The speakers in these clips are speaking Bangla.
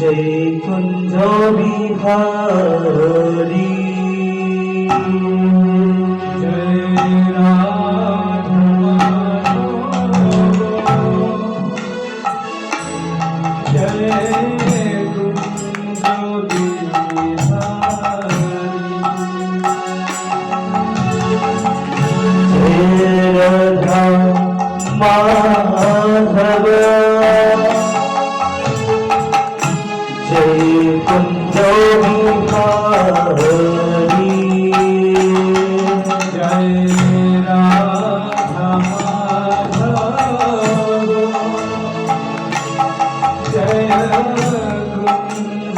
সেই কুঞ্জ বিহারী জয় রাধা জয় কুঞ্জ বিহারী রাধা মাধব जय कुंज बिहारी जय राधा माधव जय कुंज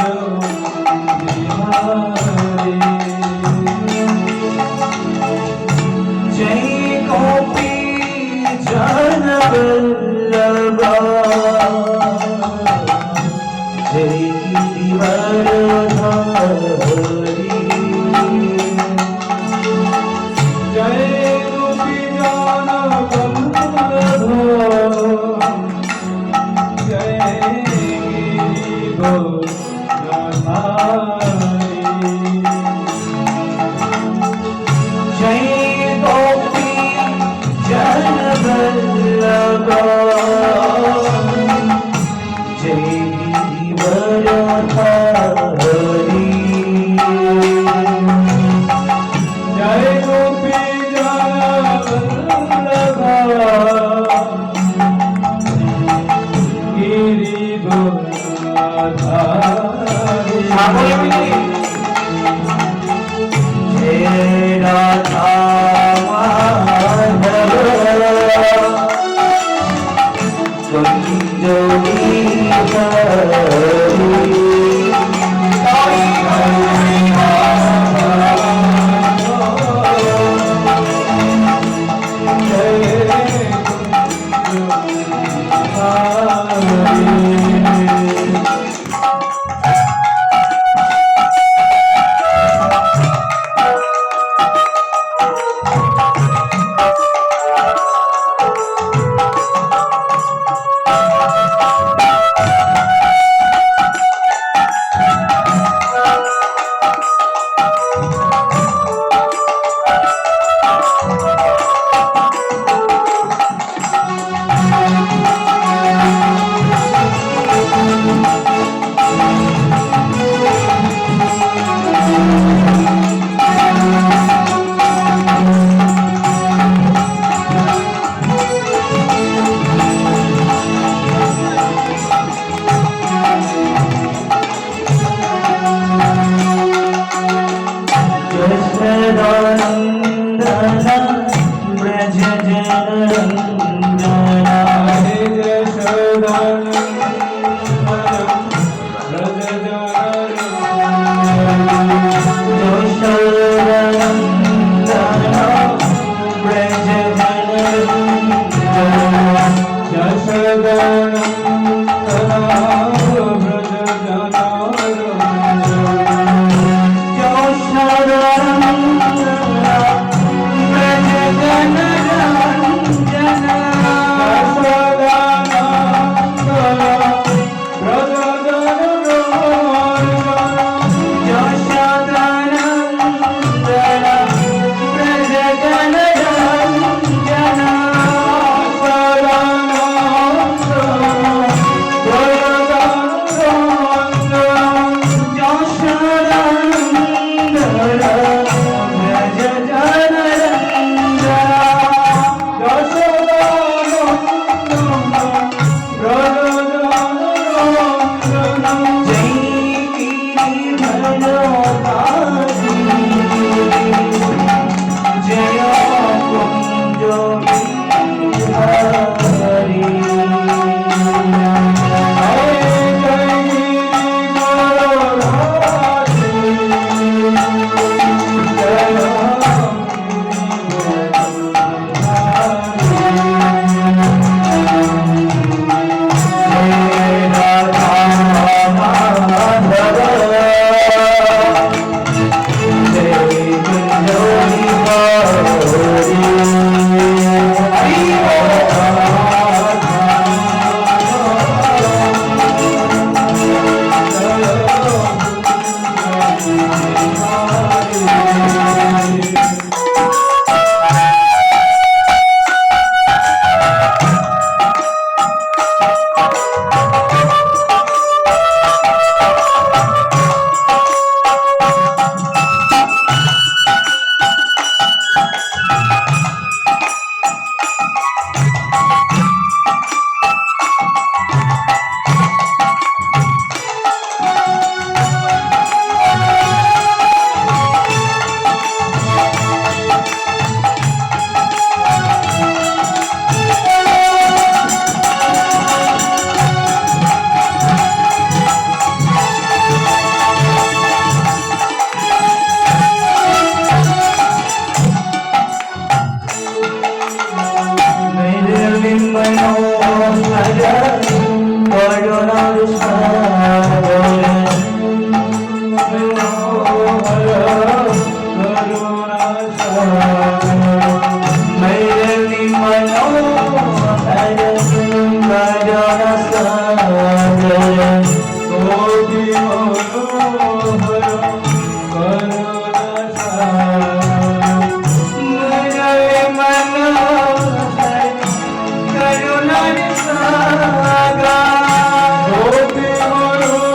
बिहारी जय गोपी जन वल्लभा जय गिरिवरधारी जय गोपी जन वल्लभा जय गिरिवरधारी जय गोपी जन वल्लभा जय गिरिवरधारी जय गोपी जन वल्लभा गिरिवरधारी जय राधा माधव कुंज করুণার সাগর मैरली मनोहर भजन सागर गोपी मनोहर मैरली मनोहर करुणा सागर गोपी मनोहर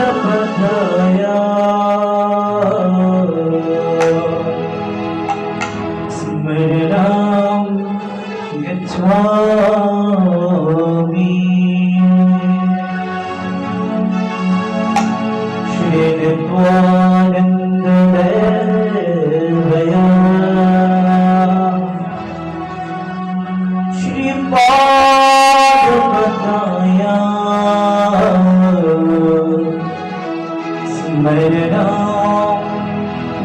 श्रीपादपदया स्मरणं गच्छामि श्रीनित्वानन्ददेवया श्रीपादपदया स्मरणं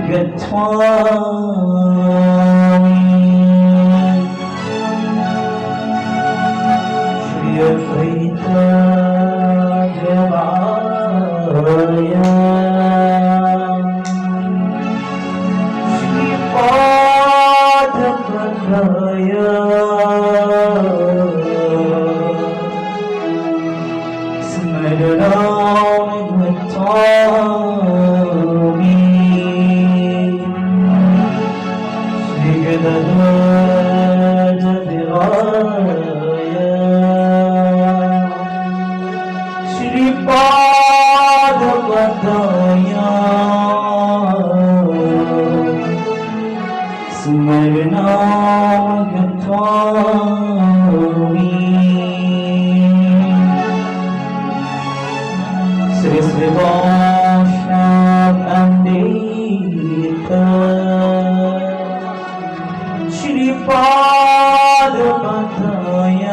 गच्छामि श्री अद्वैतदेवाय श्रीपादपदय स्मरणं गच्छामि श्रीगदध्वजदेवाय श्रीपादपदय स्मरणं गच्छामि श्री श्रीवासापण्डित श्रीपादपदय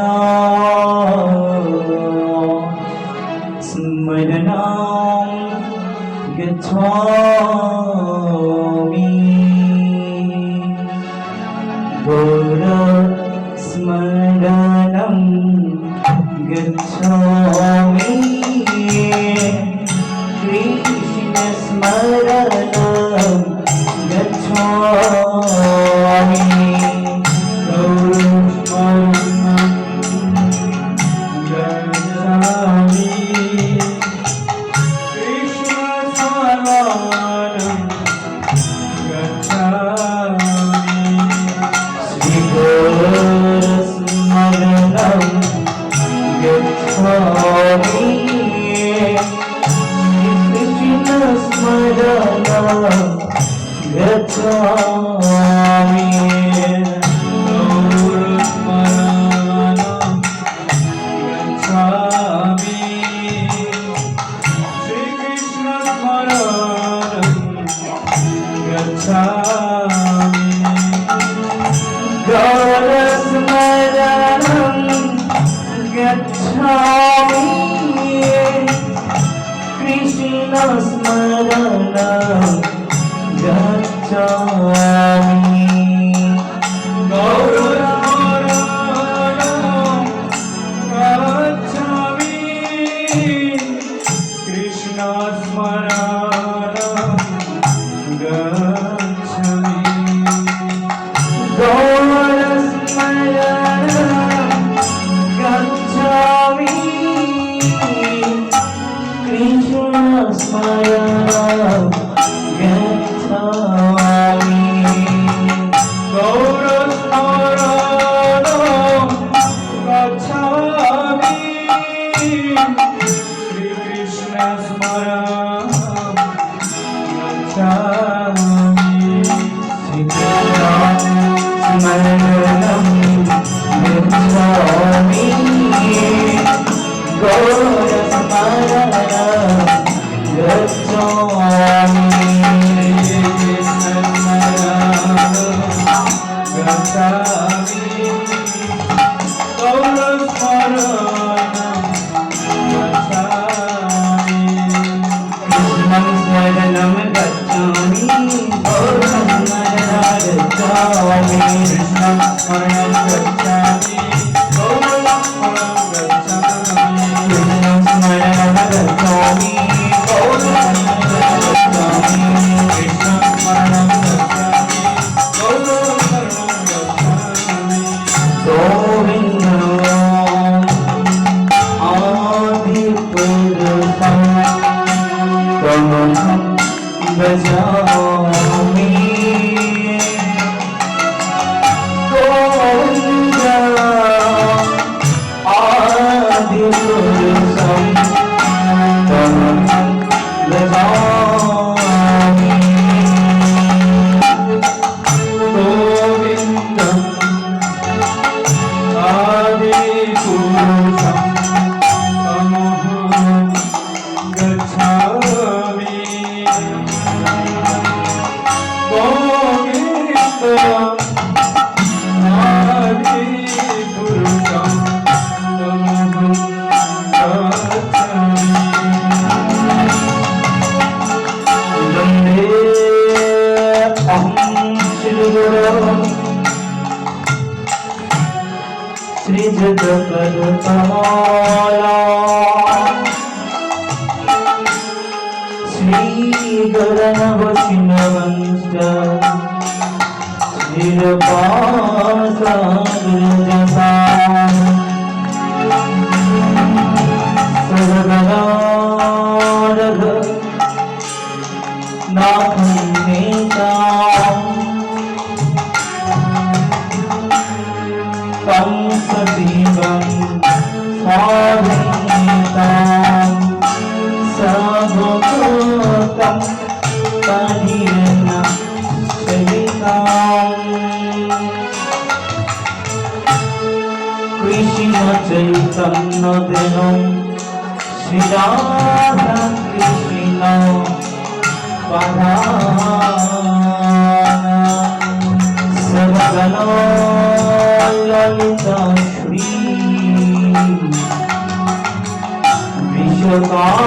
स्मरणं गच्छामि गौरस्मरणं गच्छामि कृष्णस्मरणं गच्छामि गौरस्मरणं गच्छामि कृष्णस्मरणं गच्छामि श्रीगौरस्मरणं गच्छामि कृष्णस्मरणं गच्छामि गौरस्मरणं गच्छामि श्रीकृष्णस्मरणं गच्छामि गौरस्मरणं गच्छामि कृष्णस्मरणं गच्छामि गौरस्मरणं गच्छामि कृष्णस्मरणं गच्छामि गौरस्मरणं गच्छामि कृष्णस्मरणं गच्छामि गौरस्मरणं गच्छामि श्रीकृष्णस्मरणं गच्छामि स्मरणं गच्छामि गौरस्मरणं गच्छामि श्रीजगत्कमला श्रीगणवशिनवंश निरपासागरजसा सर्वगणारघ नाथं नेताम् तं सजीवं स्वाधीनताम् सर्वभूतं पठेन सविताम् कृष्णचैतन्यदेवं श्रीराधा कृष्ण सर्वगणा ललिता श्री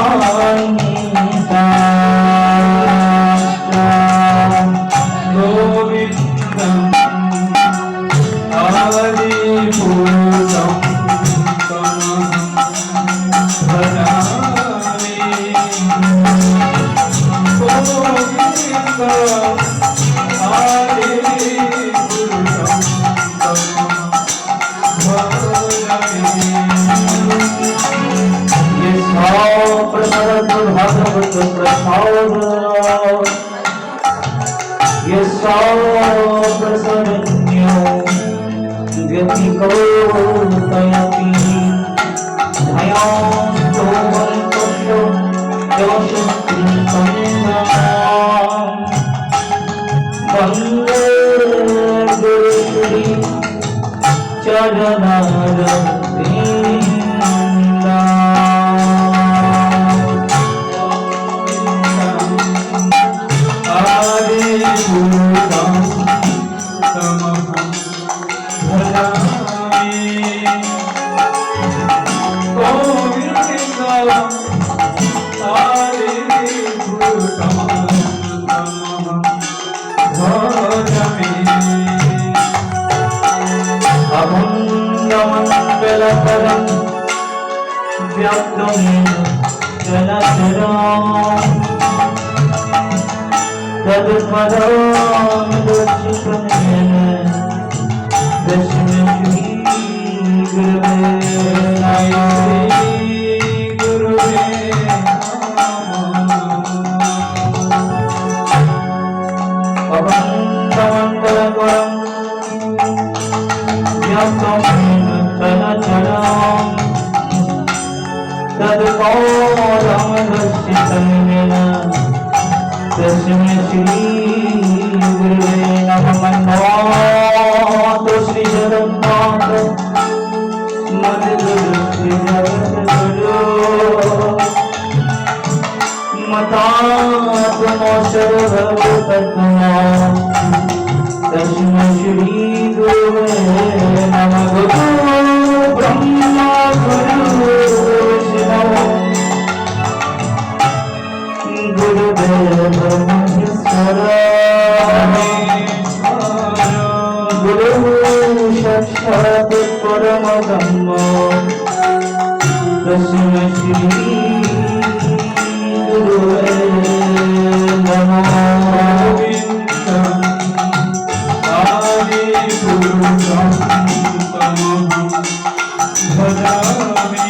विश्वकारिणीता गोविन्दम् आदिपुरुषं भजामि भगवत प्रसाद ये प्रसन्यो व्यतिको तयति भयांतो वल्पशो योषकृतम् वन्दे गुरुश्री चरणारविन्दा अभङ्गमङ्गलकरं व्याप्तमेन जलचराम् तत्पदं दर्शितमेन दर्शनं श्री गुरुवे अभङ्गमङ्गलकरं व्याप्तमेन जलचराम् तत्पदं दर्शितमेन दर्शनं श्री गुरुवे नमः। नमो श्री जगन्नाथ मद्गुरु श्री जगद्गुरु मतात्मा सर्वभूतत्मा दर्शनं श्री गुरुवे नमः। गुरु ब्रह्मा गुरु विष्णु गुरुदेव महेश्वर गुरु साक्षात् परम ब्रह्म तस्मै श्री गुरुवे नमः। आदिपुरुषं भजामि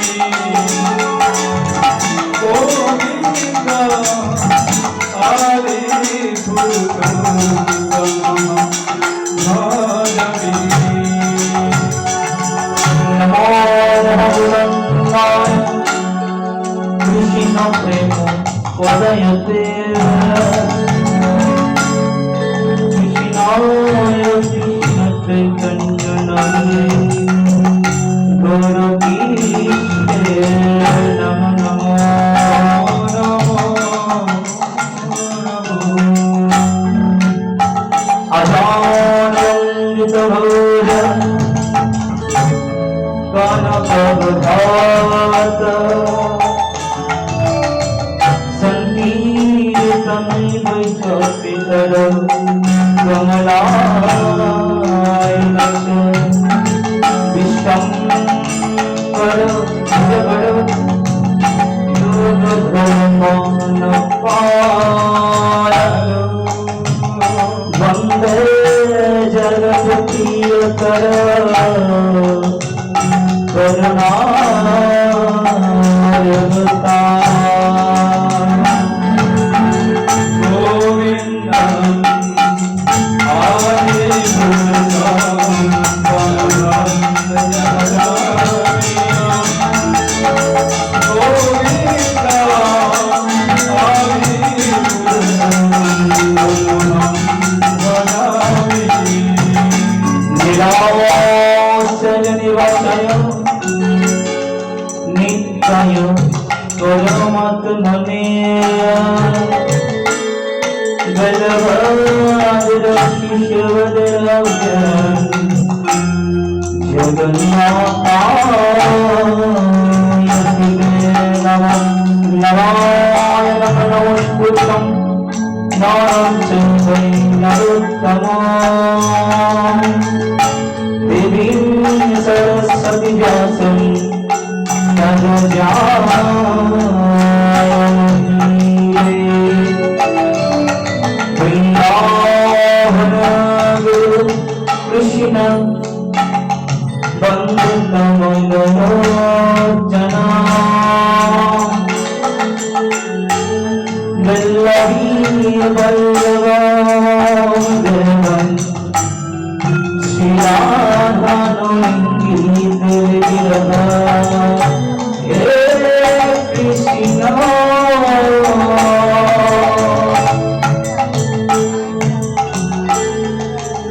नमो गुणन्नाय कृष्ण प्रेम पदयते कृष्णाय कृष्ण चैतन्यनाय गौरकीर्ते नमो अजानन्दितभोज कनकवधात सङ्कीर्तनैवैकपितर कमलायनच विश्वं करो योग धर्म न पारो वंदे जगत प्रिय करुणावतार गोविंदम आदि मूलम नित्याय परमत मने गलभद्र शिशवद्रव्य जगन्नाथाय नमस्कृतं नारं चन्द्रै नरोत्तमं देवीं सरस्वती व्यासं ततो जयमुदीरये वृन्दावन गुरु कृष्ण बन्धुतमलोचना वल्लभी वल्लभादेवं श्रीराधानुगीत विरह हे कृष्ण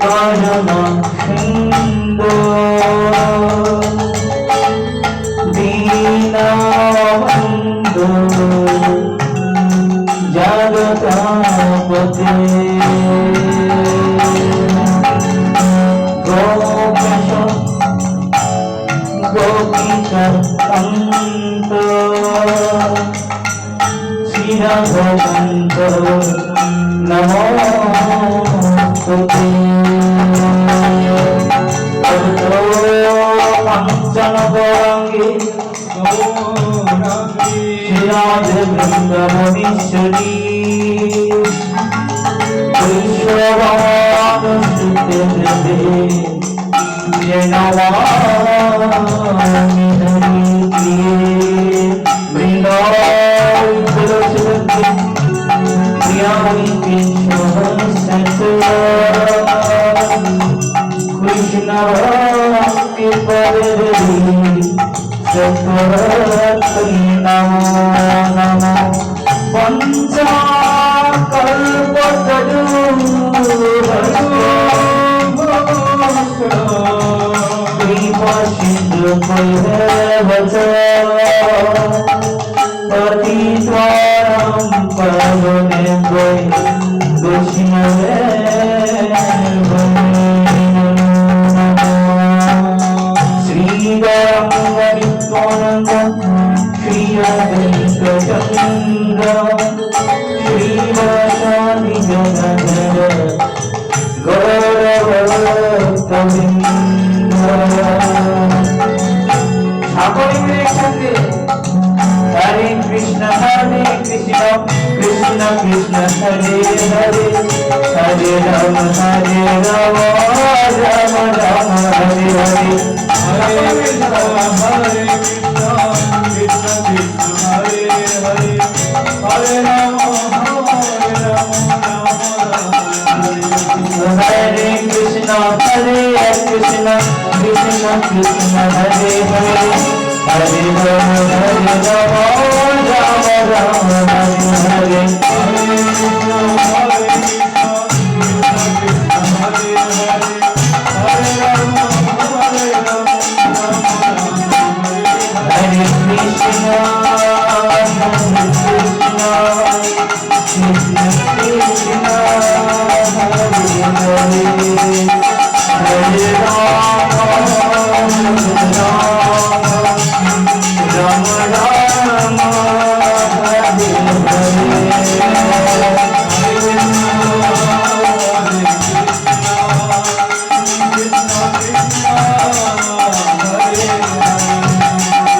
परम सुंदर दीनबंधु जगतापते गोपेश गोपीकान्त श्रीराघवन्त नमोस्तुते पंचन गौरांगी श्रीराधे वृंदावनेश्वरी विश्ववादसुते जनवाणि वृंदावन तुलसी प्रियामणि कृष्ण भक्ति परदेवी सत्वरत्रि नमो नमो कृपा सिंधु पतित्वारं पावने कृष्णवे श्रीरामवित्वानन्द श्रीअद्वैतचन्द्र श्रीवासादि जगधर गौरवोत्तमिन्द्र সকলে মিলে একসাথে হরে কৃষ্ণ কৃষ্ণ কৃষ্ণ হরে হরে হরে রাম রাম রাম হরে হরে हरे कृष्ण कृष्ण कृष्ण हरे हरे हरे राम हरे कृष्ण कृष्ण कृष्ण हरे हरे हरे राम राम राम हरे हरे हरे कृष्ण कृष्ण कृष्ण हरे Ram Ram Ram Hare Hare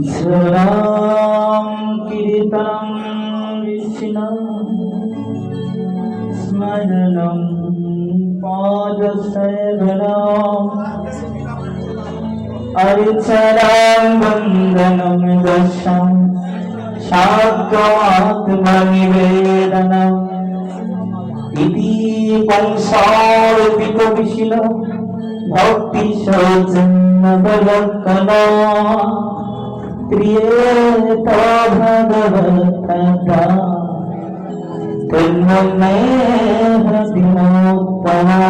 Saram Kirtanam Vishnu Smaranam Pajasevanam Aricharam Vandanam Dasham Shakatmanivedanam Iti Pansarvika Vishnu Bhakti Sajannavalakana Priyeta Bhagavata Tilmane Hratimottama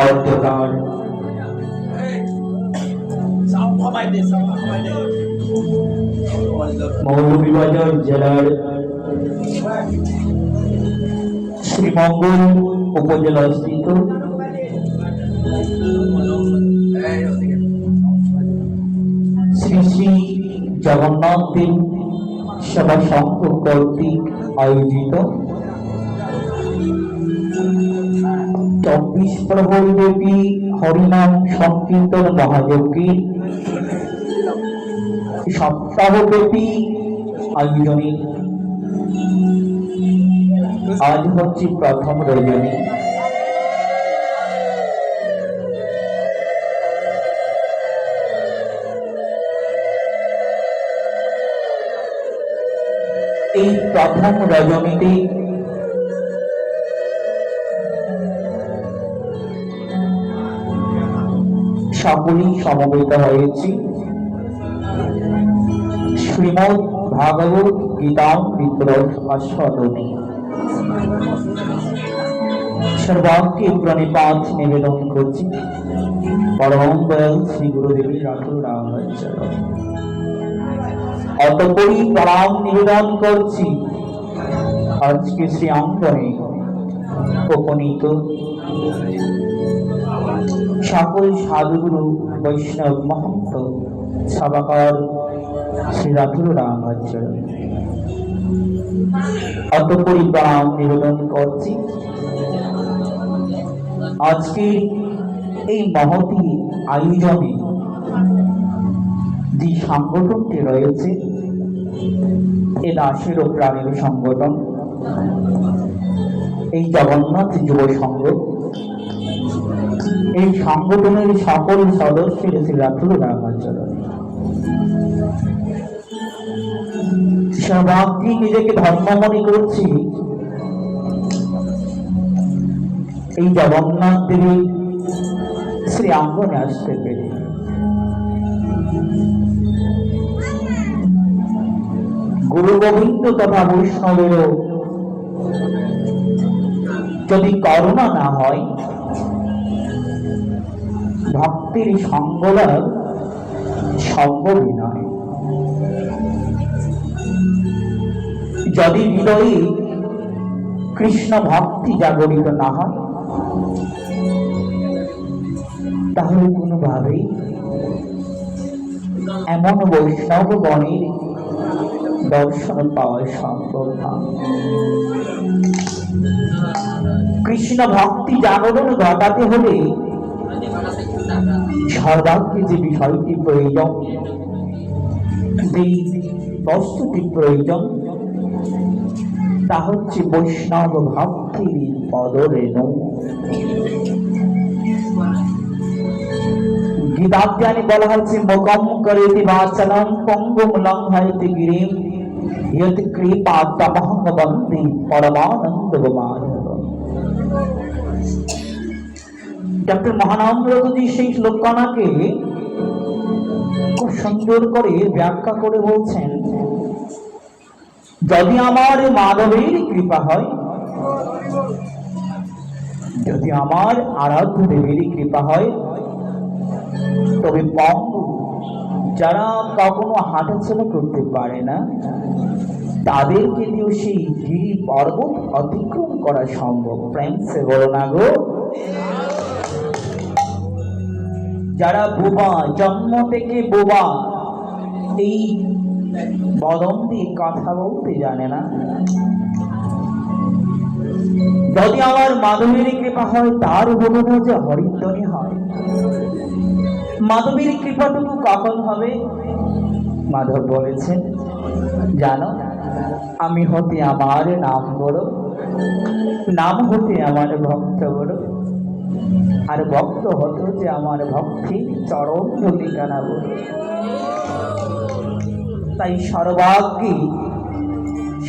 অর্থকার Moulvibazar জেলার শ্রীমঙ্গল উপজেলাস্থিত শ্রী শ্রী জগন্নাথ দেব সেবা সংঘ কর্তৃক আয়োজিত 24 প্রহর ব্যাপী হরিনাম সংকীর্তন মহাযজ্ঞে সপ্তাহব্যাপী আয়োজনে আজ হচ্ছে প্রথম রজনী। এই প্রথম রজনীতে সকলেই সমবেত হয়েছি শ্রীমদ্ ভাগবত গীতামৃত আস্বাদনে। সর্বাঙ্গে প্রণিপাত নিবেদন করছি পরম দয়াল শ্রী গুরুদেবের রাখল রামাচরণ। অতঃপরই প্রণাম নিবেদন করছি আজকে শ্রী অঙ্গনে উপনীত সকল সাধুগুরু বৈষ্ণব মহন্ত সভাকার শ্রী রাখল রামাচরণ। অতঃপরই প্রণাম নিবেদন করছি আজকে এই মহতী আয়োজনে যে সংগঠনটি রয়েছে এ দাসের ও প্রাণের সংগঠন, এই জগন্নাথ যুব সংঘ, এই সংগঠনের সকল সদস্যের শ্রী রাখল রামাচরণ। সর্বাগ্রে নিজেকে ধর্ম মনে করছি এই জগন্নাথ দেবী শ্রী অঙ্গনে আসতে পেরে। গুরু গোবিন্দ তথা বৈষ্ণবেরও যদি করুণা না হয় ভক্তির সঙ্গলাভ সম্ভবই নয়। যদি হৃদয়ে কৃষ্ণ ভক্তি জাগরিত না হয় তাহলে কোনোভাবেই এমন বৈষ্ণব গণের দর্শন পাওয়া সম্ভব না। কৃষ্ণ ভক্তি জাগরণ ঘটাতে হলে সর্বাগ্রে যে বিষয়টি প্রয়োজন, যে বস্তুটি প্রয়োজন তা হচ্ছে বৈষ্ণব ভক্তির পদরেণু। গীতাজ্ঞানে বলা হচ্ছে মুখম করেতি বাচনম পঙ্গুম লঙ্ঘয়তি গিরিম ইয়ৎ কৃপা তমহং বন্দে পরমানন্দমাধবম। ডক্টর মহানন্দজি সেই শ্লোকনাকে খুব সুন্দর করে ব্যাখ্যা করে বলছেন, যদি আমার মাধবের কৃপা হয়, যদি আমার আরাধ্য দেবের কৃপা হয়, তবে পঙ্গু যারা কখনো হাঁটাচলা করতে পারে না তাদেরকে দিয়েও সেই গিরি পর্বত অতিক্রম করা সম্ভব। প্রেম সে বলো না গো। যারা বোবা, জন্ম থেকে বোবা, এই বদন দিয়ে কথা বলতে জানে না, যদি আমার মাধবীর কৃপা হয় তার বলবো যে হরিধ্বনি হয়। মাধবীর কৃপাটুকু কখন হবে? মাধব বলেছেন, জানো, আমি হতে আমার নাম বড়, নাম হতে আমার ভক্ত বড়, আর ভক্ত হতো যে আমার ভক্তির চরম ধূলিকানা বড়। তাই সর্বাগ্যে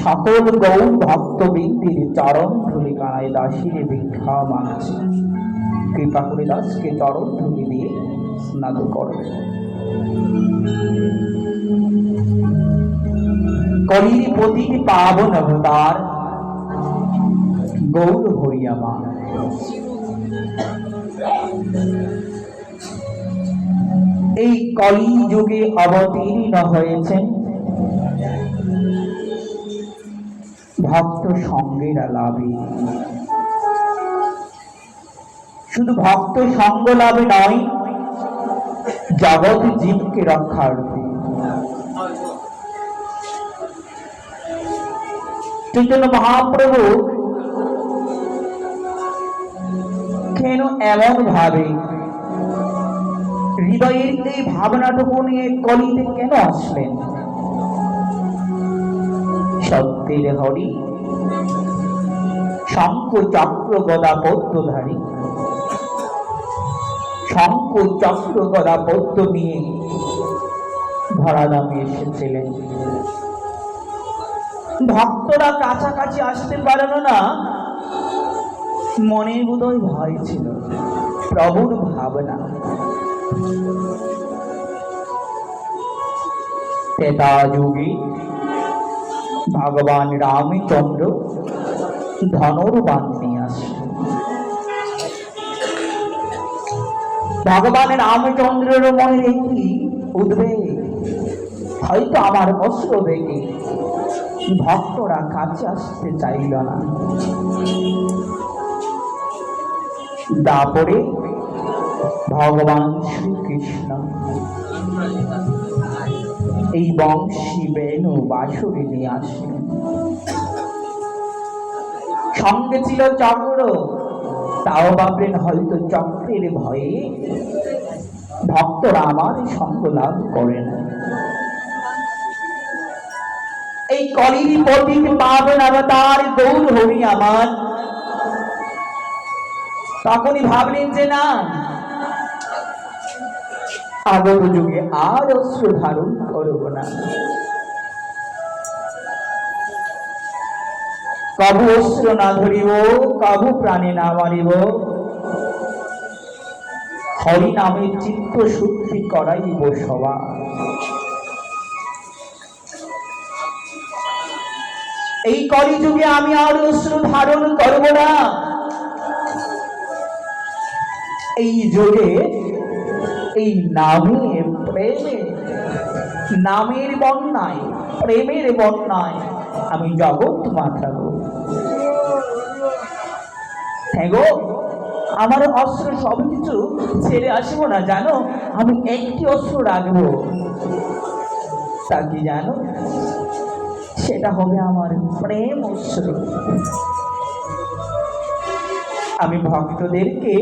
সকল গৌর ভক্তবৃন্দির চরণ ধূলিকানায় দাসীর ভিক্ষা মানছে। কৃপা করে দাসকে চরণ ধূলি দিয়ে স্নাত করবে। কলির প্রতিটি পাবন অবতার গৌর হইয়া মা। এই কলি যুগে অবতীর্ণ হয়েছেন ভক্ত সঙ্গের লাভে। শুধু ভক্ত সঙ্গ লাভে নয়, জগৎ জীবকে রক্ষার্থে। চৈতন্য মহাপ্রভু কেন এমন ভাবে হৃদয়ের এই ভাবনাটুকু নিয়ে কলিতে কেন আসলেন? সত্যের হরি, শঙ্খ চক্র গদা পদ্মধারী, শঙ্খ চক্র গদা পদ্ম নিয়ে ধরাধামে এসেছিলেন। ভক্তরা কাছাকাছি আসতে পারল না, মনে বোধহয় ভয় ছিল, প্রভুর ভাবনা। তেতা যুগে ভগবান রামচন্দ্র ধনুর্বাণ নিয়ে আসলেন। ভগবান রামচন্দ্রের মনে একটি উদ্বেগ, হয়তো আমার অস্ত্র দেখে ভক্তরা কাছে আসতে চাইল না। তারপরে ভগবান শ্রীকৃষ্ণ এই বংশী বেণু বাঁশুরি নিয়ে আসেন। সঙ্গে ছিল চক্র, তাও ভাবলেন হয়তো চক্রের ভয়ে ভক্তরা আমার সঙ্গ লাভ করে না। এই কলির পতিত পাবন অবতার গৌর হরি আমার। তখনই ভাবলেন যে না, আগত যুগে আর অস্ত্র ধারণ করব না। কবু অস্ত্র না ধরিব, কবু প্রাণে না মারিব, হরি নামে চিত্ত শুদ্ধি করাইব সবার। এই কলিযুগে আমি আর অস্ত্র ধারণ করব না। এই যুগে এই নামে প্রেমে, নামের বন্যায়, প্রেমের বন্যায় আমি জগৎ মাতাবো। হ্যাঁ গো, আমার অস্ত্র সবকিছু ছেড়ে আসবো না, জানো, আমি একটি অস্ত্র রাখবো। তা কি জানো? সেটা হবে আমার প্রেম অস্ত্র। আমি ভক্তদেরকে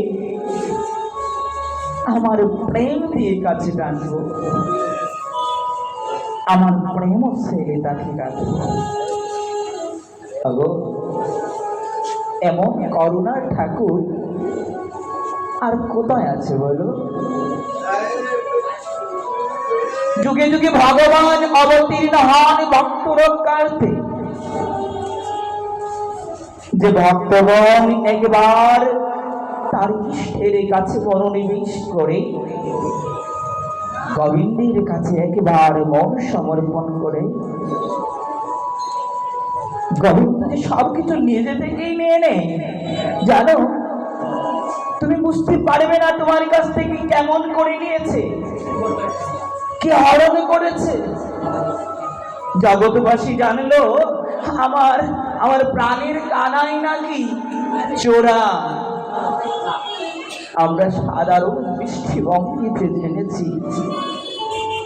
আমার প্রেম দিয়ে কাছে টানবো, আমার প্রেম ছেলে তাকে রাখবো। এমন করুণার ঠাকুর আর কোথায় আছে বলো? যুগে যুগে ভগবান অবতীর্ণ হন ভক্ত রক্ষার্থে। যে ভক্তগণ একবার তার ইষ্টের কাছে মনোনিবেশ করে, গোবিন্দের কাছে একবার মন সমর্পণ করে, গোবিন্দ যে সবকিছু নিজে থেকেই নিয়ে নেয়, জানো, তুমি বুঝতে পারবে না তোমার কাছ থেকে কেমন করে নিয়েছে, কি হরণ করেছে। জগৎবাসী জানলো আমার আমার প্রাণের কানাই নাকি চোরা। আমরা সাধারণ দৃষ্টিভঙ্গিতে জেনেছি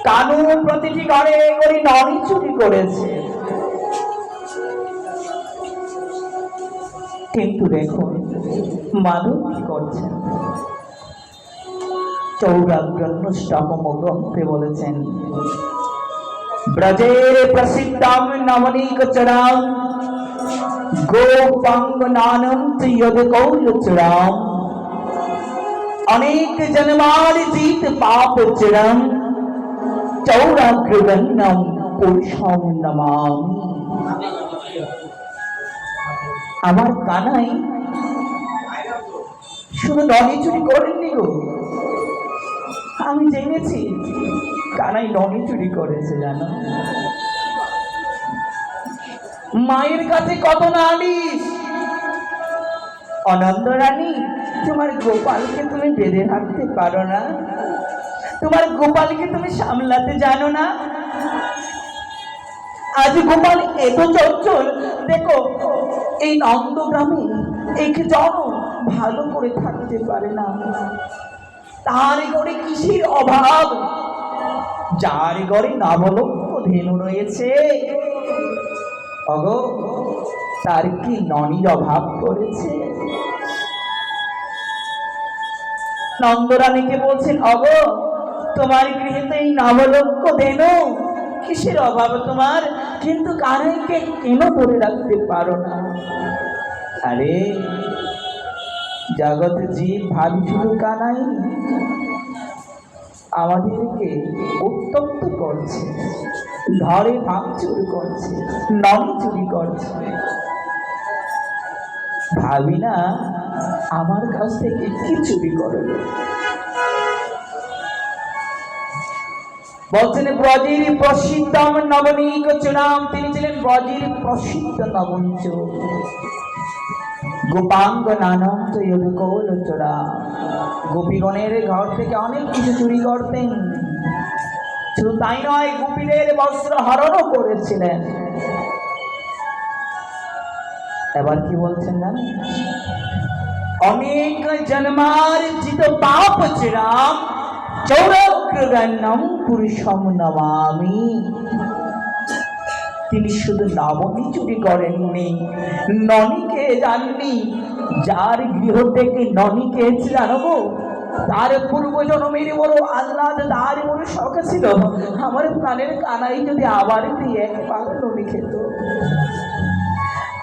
কানু প্রতিটি ঘরে করে ননি চুরি করেছে, কিন্তু দেখুন মাধব কি করছেন। চৌরাগ্রন্থ গ্রন্থে বলেছেন, ব্রজের প্রসিদ্ধম নবনীকচরাম গোপাঙ্গনানম যদ কৌলচরাম অনেক জন্মার্জিত পাপ চিরম চৌরাগ্রগণ্যম পুরুষম নমামি। আমার কানাই শুধু ননি চুরি করেননি গো, আমি জেনেছি কানাই ননি চুরি করেছে জানো। মায়ের কাছে কত নালিশ, অনন্ত রানী তোমার গোপালকে তুমি বেঁধে রাখতে পারো না, তোমার গোপালকে তুমি সামলাতে জানো না। আজ গোপাল এত চঞ্চল, দেখো এই নন্দগ্রামে একজন ভালো করে থাকতে পারে না। তার ঘরে কিসের অভাব, যার ঘরে নবলক্ষ ধেনু রয়েছে অগো তার কি ননির অভাব পড়েছে? নন্দরানীকে বলছেন, অগো তোমার গৃহে তো এই নবলক্ষ ধেনু, কিসের অভাব তোমার, কিন্তু কানাইকে কেন ধরে রাখতে পারো না? আরে জগৎ জীব ভাবি শুধু কানাই আমাদেরকে উত্তপ্ত করছে, ঘরে ভাঙচুর করছে, ননি চুরি করছে। ভাবি না আমার কাছ থেকে কি চুরি করলো। বলছেন ব্রজের প্রসিদ্ধ নবনীক চূড়াম, তিনি ছিলেন ব্রজের প্রসিদ্ধ নবনীচ। গোপাঙ্গ নানম যদকৌল চোরা, গোপীগণের ঘর থেকে অনেক কিছু চুরি করতেন। শুধু তাই নয়, গোপীদের বস্ত্র হরণও করেছিলেন। এবার কি বলছেন না, অনেক জন্মার্জিত পাপ চিরাম চৌরাগ্রগণ্যম পুরুষম নমামি। তিনি শুধু নবনী চুরি করেননি, ননিকে জাননি। যার গৃহ থেকে ননি খেয়েছে জানবো, তার পূর্ব জন্মের বড় আহ্লাদ, তার বড় শখ ছিল আমার প্রাণের কানাই যদি আবার একবার ননি খেত,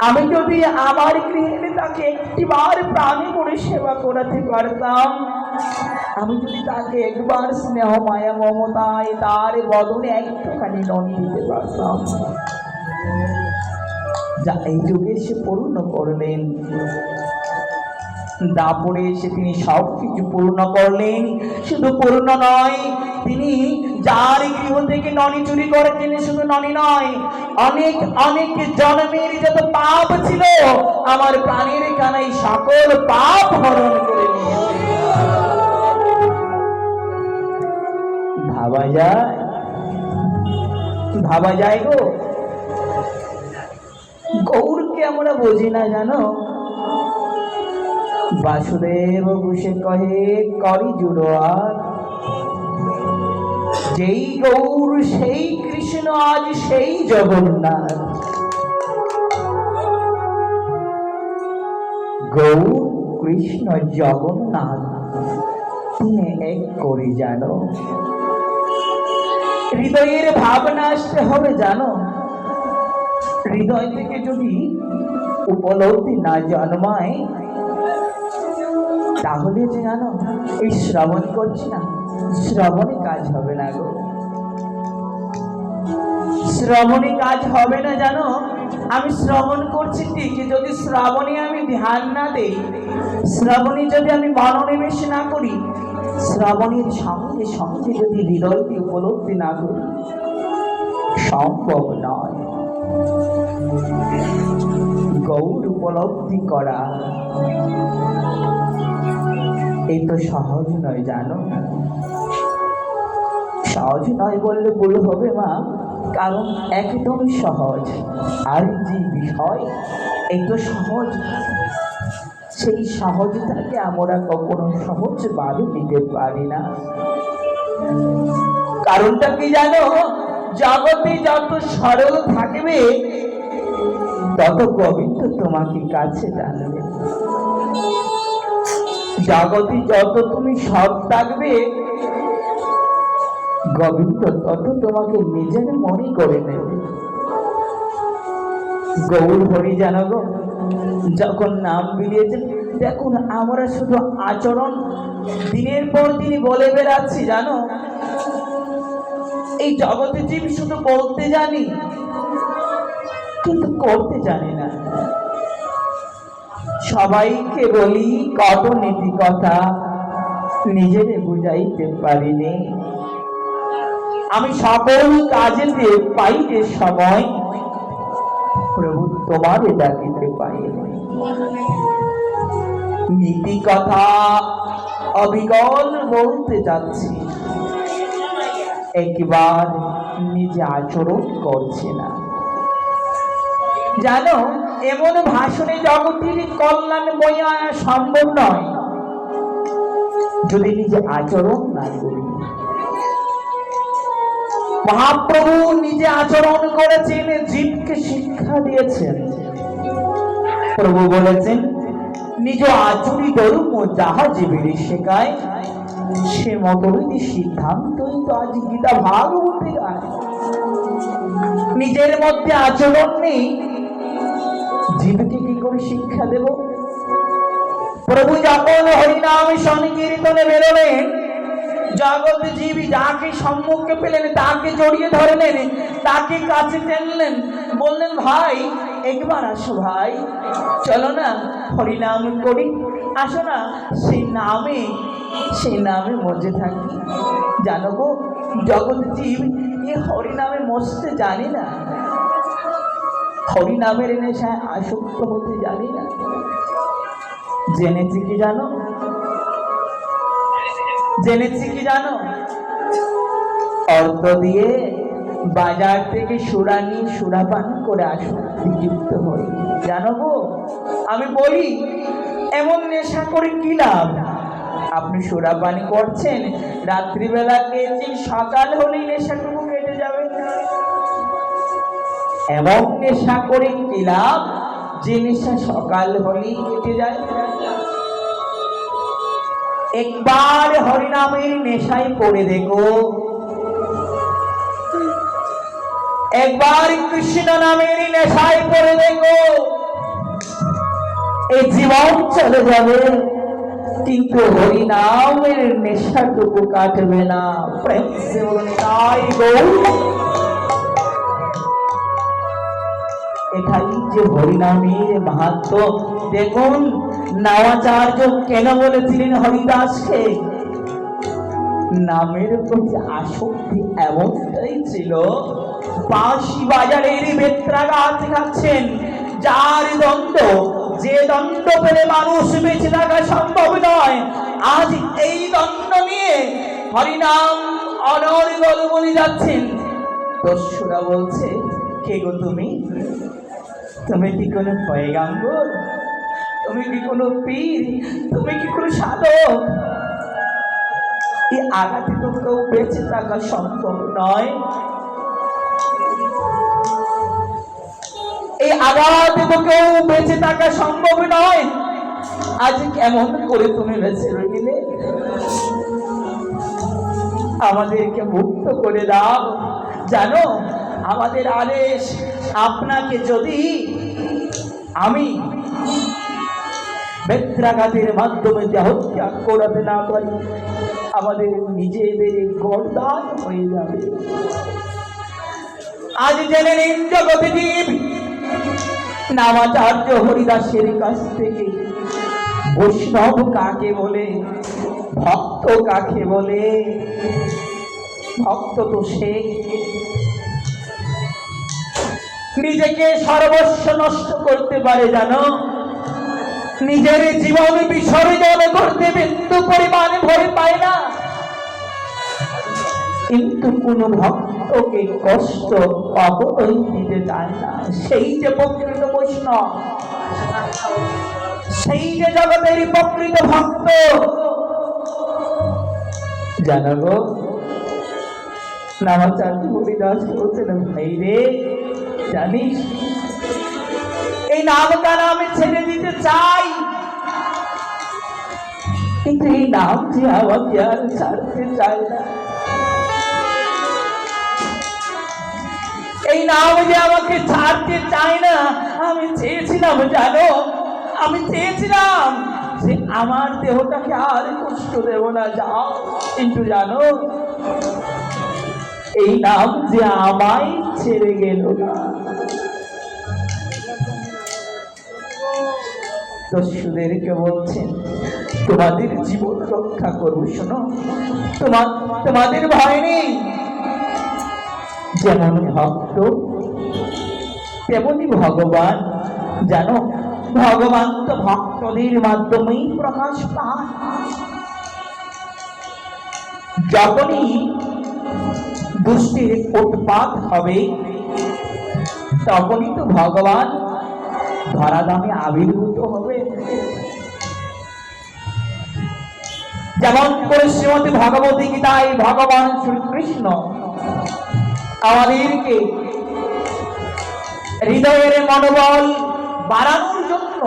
আমি যদি আমার গৃহে তাকে একটিবার প্রাণী করে সেবা করাতে পারতাম, আমি যদি তাকে একবার স্নেহ মায়া মমতায় তার বদনে একটুখানি ননি দিতে পারতাম। যা এই যুগে সে পূর্ণ করলেন, দাপড়ে এসে তিনি সব কিছু পূর্ণ করলেন। শুধু পূর্ণ নয়, তিনি যার গৃহ থেকে ননি চুরি করেছেন, শুধু ননি নয়, অনেক অনেক জন্মের যত পাপ ছিল আমার প্রাণের কানাই সকল পাপ হরণ করে নিয়েছে। ভাবা যায়, ভাবা যায় গো। গৌরকে আমরা বুঝি না জানো। বাসুদেব বসে কহে করি জুড়োয়ার, যেই গৌর সেই কৃষ্ণ, আজ সেই জগন্নাথ। গৌর কৃষ্ণ জগন্নাথ তিনি এক করে জানো। হৃদয়ের ভাবনা আসতে হবে জানো। হৃদয় থেকে যদি উপলব্ধি না জন্মায়, তাহলে যে জানো এই শ্রবণ করছি না, শ্রবণে কাজ হবে না গো, শ্রবণে কাজ হবে না জানো। আমি শ্রবণ করছি ঠিক, যদি শ্রবণে আমি ধ্যান না দেই, শ্রবণে যদি আমি মনোনিবেশ না করি, শ্রবণের সঙ্গে সঙ্গে যদি হৃদয়কে উপলব্ধি না করি, সম্ভব নয়। গৌর উপলব্ধি করা এই তো সহজ নয় জানো। সহজ নয় বললে ভুল হবে মা, কারণ একদমই সহজ। আর যে বিষয় এই তো সহজ, সেই সহজটাকে আমরা কখনো সহজভাবে নিতে পারি না। কারণটা কি জানো, জগতে যত সরল থাকবে তত গোবিন্দ তোমাকে কাছে টানবে। জগতে যত তুমি সৎ থাকবে, গোবিন্দ তত তোমাকে নিজের মনে করে নেবে। গৌর হরি জানো গো, যখন নাম বিলিয়েছেন, দেখুন আমরা শুধু আচরণ দিনের পর দিন বলে বেড়াচ্ছি জানো। এই জগতে জীব শুধু বলতে জানি, কিন্তু করতে জানি না। সবাইকে বলি কত নীতি কথা, নিজের বুঝাইতে পারিনি। আমি সকল কাজেতে পাই যে সময়, প্রভু তোমারে ডাকিতে পাইনি। নীতি কথা অবিকল বলতে যাচ্ছি, একবার নিজে আচরণ করছে না। জানো, এমন ভাষণে জগতের কল্যাণ বয়ে আনা সম্ভব নয় যদি নিজে আচরণ না করি। মহাপ্রভু নিজে আচরণ করেছেন, জীবকে শিক্ষা দিয়েছেন। প্রভু বলেছেন, নিজ আচরি ধর্ম যাহা জীবের শেখায়, সে মতবিধি সিদ্ধান্তই তো আজ গীতা ভাগবতে গায়। নিজের মধ্যে আচরণ নেই, জীবকে কি করে শিক্ষা দেব? প্রভু যখন হরিনাম সংকীর্তনে বেরোলেন, জগৎ জীবী যাকে সম্মুখে পেলেন তাকে জড়িয়ে ধরলেন, তাকে কাছে টেনলেন, বললেন, ভাই একবার আসো, ভাই চলো না হরিনাম করি, আসো না সেই নামে মজে থাকি। জানো গো, জগৎ জীব এ হরিনামে মজতে জানি না, হরিনামের নেশায় আসক্ত হতে জানি না। জেনেছি কি জানো? অর্থ দিয়ে বাজার থেকে সুরা নিয়ে সুরাপান করে আসক্তি যুক্ত হই। জানো গো, আমি বলি এমন নেশা করে কি লাভ? আপনি সুরাপান করছেন, রাত্রিবেলা খেয়েছেন, সকাল হলেই নেশাটুকু কেটে যাবে। এমন নেশা করে কি লাভ যে নেশা সকাল হলেই কেটে যায়? একবার হরিনামের নেশায় পড়ে দেখো, একবার কৃষ্ণ নামের নেশায় পড়ে দেখো, এই জীবন চলে যাবে কিন্তু হরিনামের নেশাটুকু কাটবে না। প্রেম সে বলুন তাই গৌর। এটাই যে হরিনামের মাহাত্ম্য। দেখুন নবাচার্য কেন বলেছিলেন হরিদাসকে? নামের প্রতি আসক্তি এমনটাই ছিল, বাঁশি বাজারের বেত্রাঘাত খাচ্ছেন, যার দণ্ড, যে দণ্ড পেলে মানুষ বেঁচে থাকা সম্ভব নয়, আজ এই দণ্ড নিয়ে হরিনাম অনর্গল বলে যাচ্ছেন। দস্যুরা বলছে, কে গো তুমি? তুমি কি কোনো পয়গাম্বর? তুমি কি কোনো পীর? তুমি কি কোনো সাধক? এই আঘাতে তো কেউ বেঁচে থাকা সম্ভব নয়। এই আঘাতে তো কেউ বেঁচে থাকা সম্ভব নয়। আজ কেমন করে তুমি বেঁচে রইলে? আমাদেরকে মুক্ত করে দাও। জানো, আমাদের আদেশ, আপনাকে যদি আমি বেত্রাঘাতের মাধ্যমে হত্যা করাতে না পারি, আমাদের নিজেদের গর্দান হয়ে যাবে। আজ জেনে নিন জগৎ জীব, নামাচার্য হরিদাসের কাছ থেকে বৈষ্ণব কাকে বলে, ভক্ত কাকে বলে? ভক্ত তো সে নিজেকে সর্বস্ব নষ্ট করতে পারে, জানো, নিজের জীবন বিসর্জন করতে বিন্দু পরিমাণ ভয় পায় না, কিন্তু কোন ভক্তকে কষ্ট কখনোই দিতে চায় না। সেই যে প্রকৃত বৈষ্ণব, সেই যে জগতের প্রকৃত ভক্ত। জানো গো, নামাচার্য হরিদাস বলছেন, ভাই রে, জানিস নামটা আমি ছেড়ে দিতে চাই, কিন্তু এই নাম যে আমাকে আর ছাড়তে চায় না। এই নাম যে আমাকে ছাড়তে চায় না। আমি চেয়েছিলাম জানো, আমি চেয়েছিলাম যে আমার দেহটাকে আর কষ্ট দেব না, যাও, কিন্তু জানো এই নাম যে আমায় ছেড়ে গেল না। দস্যুদেরকে বলছেন তোমাদের জীবন রক্ষা করবো, শোনো, তোমাদের ভয় নেই। যেমন ভক্ত তেমনি ভগবান, জানো ভগবান তো ভক্তদের মাধ্যমেই প্রকাশ পায়। যখনই দুষ্টের উৎপাত হবে তখনই তো ভগবান ধরাধামে আবির্ভূত হবে। যেমন করে শ্রীমদ্ ভগবতী গীতায় ভগবান শ্রীকৃষ্ণ আমাদেরকে হৃদয়ের মনোবল বাড়ানোর জন্য,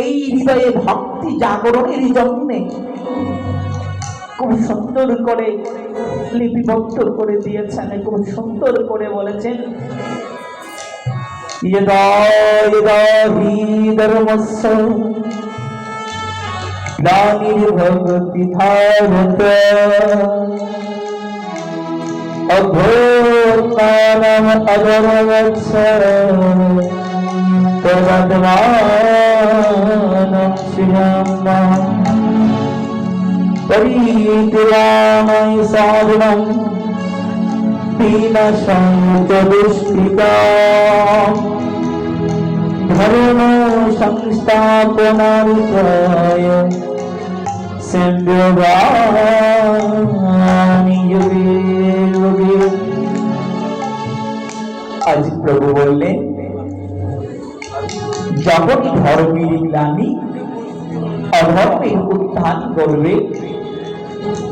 এই হৃদয়ে ভক্তি জাগরণের জন্য খুব সুন্দর করে লিপিবদ্ধ করে দিয়েছেন, খুব সুন্দর করে বলেছেন, यदा यदा हि धर्मस्य ग्लानिर्भवति भारत अभ्युत्थानम् अधर्मस्य तदात्मानं सृजाम्यहम् परित्राणाय साधनं दीनशं च दुष्कृताम् धर्म संस्थापनार्थाय संव्यवामि युगे युगे। आज प्रभु বললেন যখনই ধর্মের গ্লানি অধর্মের উত্থান করবে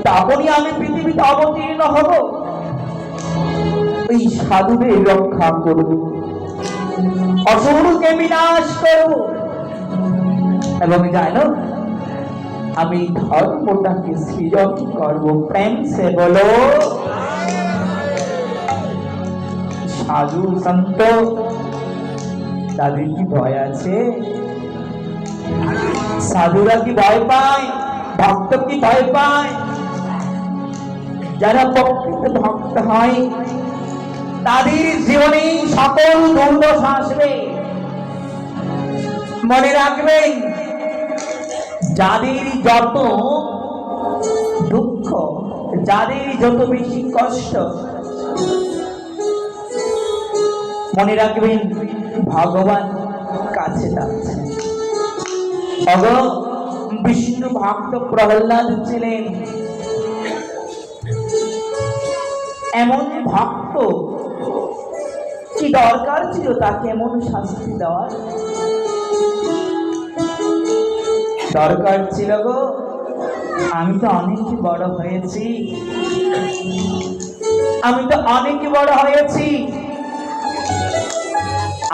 তখনই আমি পৃথিবীতে অবতীর্ণ হব, এই সাধুদের রক্ষা করব, অসুরকে বিনাশ করব, এবং জানো আমি ধর্মটাকে সৃজন করব। প্রেম সে বলো সাধু সন্ত তাদের কি ভয় আছে? সাধুরা কি ভয় পায়? ভক্ত কি ভয় পায়? যারা প্রকৃত ভক্ত হয় তাদের জীবনে সকল দুর্দশা আসবে। মনে রাখবেন, যাদের যত দুঃখ, যাদের যত বেশি কষ্ট, মনে রাখবেন ভগবান কাছে আছে। বিষ্ণু ভক্ত প্রহ্লাদ ছিলেন এমন ভক্ত, কি দরকার ছিল তাকে এমন শাস্তি দেওয়ার? দরকার ছিল গো, আমি তো অনেক বড় হয়েছি, আমি তো অনেক বড় হয়েছি,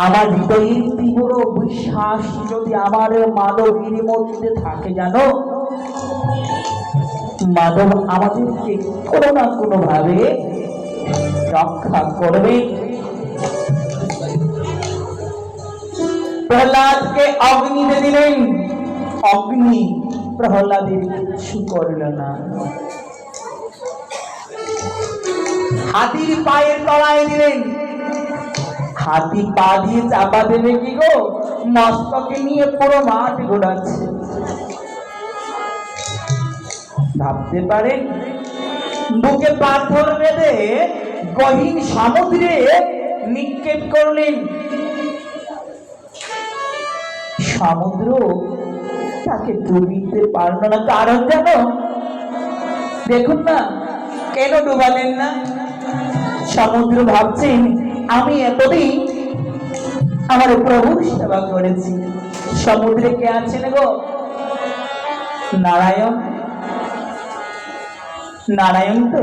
আমার হৃদয়ের তীব্র বিশ্বাস যদি আমার মানবীর মধ্যে থাকে, জানো মাধব আমাদেরকে কোনো না কোনো ভাবে রক্ষা করবে। প্রহ্লাদকে অগ্নিতে দিলেন, অগ্নি প্রহ্লাদের কিছু করল না। হাতির পায়ের তলায় দিলেন, হাতি পা দিয়ে চাপা দেবে কি গো? মস্তকে নিয়ে পুরো মাঠ ঘোরাচ্ছে। ভাবতে পারেন, বুকে পাথর বেঁধে গহীন সমুদ্রে নিক্ষেপ করলেন, সমুদ্র তাকে ডুবিতে পারল না। কারণ জানো, দেখুন না, কেন ডুবালেন না? সমুদ্র ভাবছেন আমি এতদিন আমার প্রভুর সেবা করেছি। সমুদ্রে কে আছেন গো? নারায়ণ। নারায়ণ তো